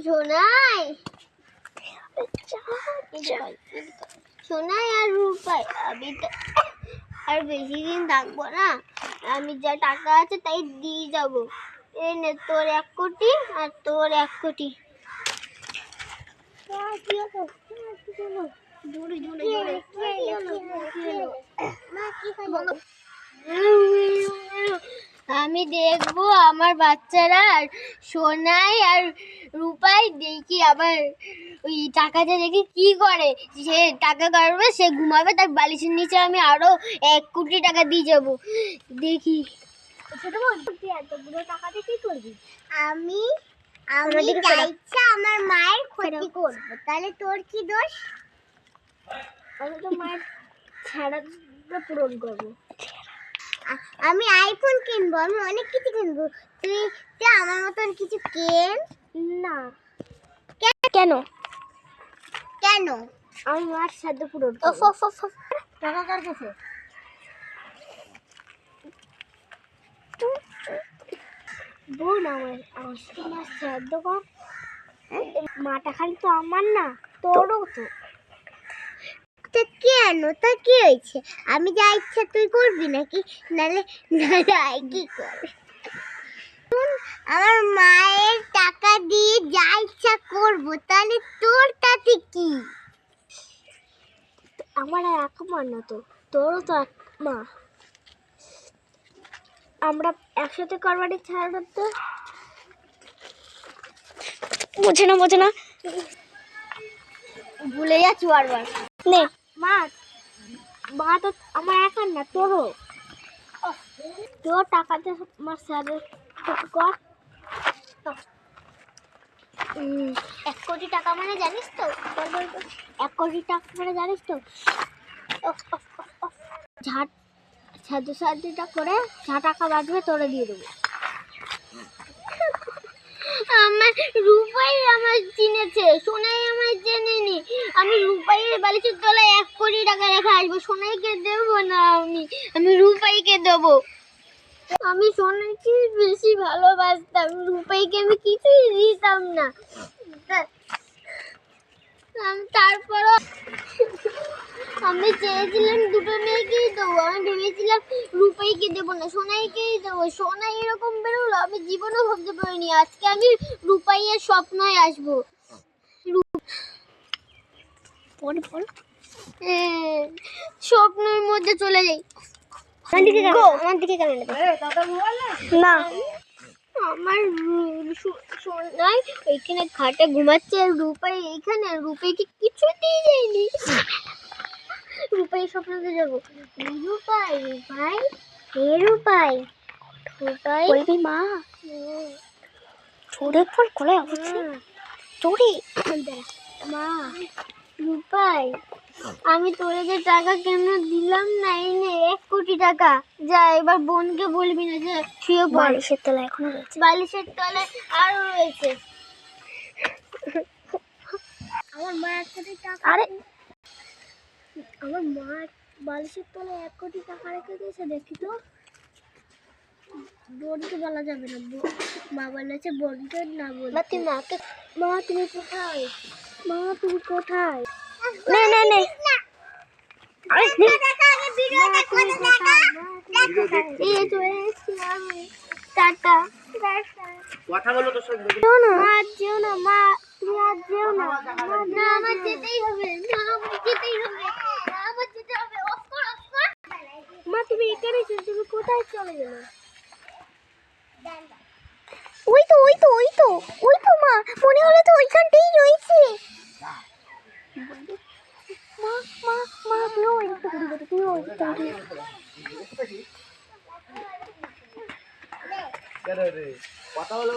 সোনাই সোনাই আর রূপাই, আমি তো আর বেশি দিন থাকবো না, আমি যা টাকা আছে তাই দিয়ে যাবো। এই নে তোর 1 কোটি আর তোর 1 কোটি। আমি দেখবো আমার বাচ্চারা আর সোনাই আর রূপাই দেখি আবার ওই টাকাটা দেখি কি করে। সে টাকা কাটবে, সে ঘুমাবে, তার বালিশের নিচে আমি আরো 1 কোটি টাকা দিয়ে যাবো। দেখি এতগুলো টাকাতে কি করবি? আমি যা ইচ্ছা আমার মায়ের ক্ষতি করবো, তাহলে তোর কি দোষ? আমি তো মায়ের ছাড়াটা পূরণ করবো। আমি আইফোন কিনবো, আমি অনেক কিছু কিনবো, তুই আমার মতন কিছু কেন না। কেন কেন? আমি মার সাধ্য পূরণ করবো। টাকা কার কাছে? বোন আমার মার সাধ্য কর। মাটা খালি তো আমার না, তোরও তো। কেন, তা কি হয়েছে? আমি যা ইচ্ছা তুই করবি নাকি? নালে কি করবে? আমার মায়ের টাকা দিয়ে যা ইচ্ছা করবো, তাহলে তোর তাতে কি? আমার আর এক মা না তো, তোরও তো এক মা। আমরা একসাথে করবানি ছাড়া তো বোঝে না ভুলে যাচ্ছি বারবার। নে মা, মা তো আমার একার না, তোরও। তোর টাকাতে আমার স্যারের কর। 1 কোটি টাকা মানে জানিস তো? 1 কোটি টাকা মানে জানিস তো? সাহায্যটা করে যা টাকা বাঁচবে তোরে দিয়ে দেবো। আমার রূপাই আমার চিনেছে, সোনাই আমার চেনেনি। আমি রূপাইয়ের বালিশের তলায় 1 কোটি টাকা রেখে আসবো। সোনাইকে দেবো না, আমি রূপাইকে দেবো। আমি সোনাইকে বেশি ভালোবাসতাম, রূপাইকে আমি কিছুই দিতাম না। তারপরও আমি চেয়েছিলাম দুটো মেয়েকেই দেবো, আমি ভেবেছিলাম রূপাইকে দেবো না, সোনাইকেই দেবো। সোনাই এরকম বেরোলো, আমি জীবনেও ভাবতে পারিনি আজকে আমি রূপাইয়ের স্বপ্নয় আসবো। স্বপ্নের মধ্যে চলে যাই। আমার দিকে কেন না? আমার সোনাই এইখানে খাটে ঘুমাচ্ছে, আর রূপাই এইখানে। রূপাইকে কিছুতেই যায়নি। রূপাই স্বপ্নতে যাবো। রূপাই রূপাই রূপাই রূপাই বলবি মা চোরে পর কোলে আছে চোরে মা। রূপাই আমি তোরে যে টাকা কেন দিলাম না, এই নে 1 কোটি টাকা। যা এবার বোনকে বলবি না যে শুয়ে পড়। বালিশের তলায় এখনো রয়েছে, বালিশের তলায় আরো রয়েছে। আমার মা 1 কোটি টাকা, আরে আমার মা বালিশের তলায় 1 কোটি টাকা রেখে দিয়েছে। দেখি তো, বোনকে বলা যাবে না, মা বলেছে বোনকে না বলতে। মা তুমি কোথায়? মা তুমি কোথায়? নে নে নে কথা বলো তোর সঙ্গে। মা যেও না, মা তুমি আর যেও না। না আমার যেতেই হবে, না আমার যেতেই হবে, আমার যেতে হবে। মা তুমি এখানে ছিল, তুমি কোথায় চলে গেলে? ওই তো মা, মনে হলো তো ওইখানটাই রয়েছে। মা মা মা তুই কথা বলে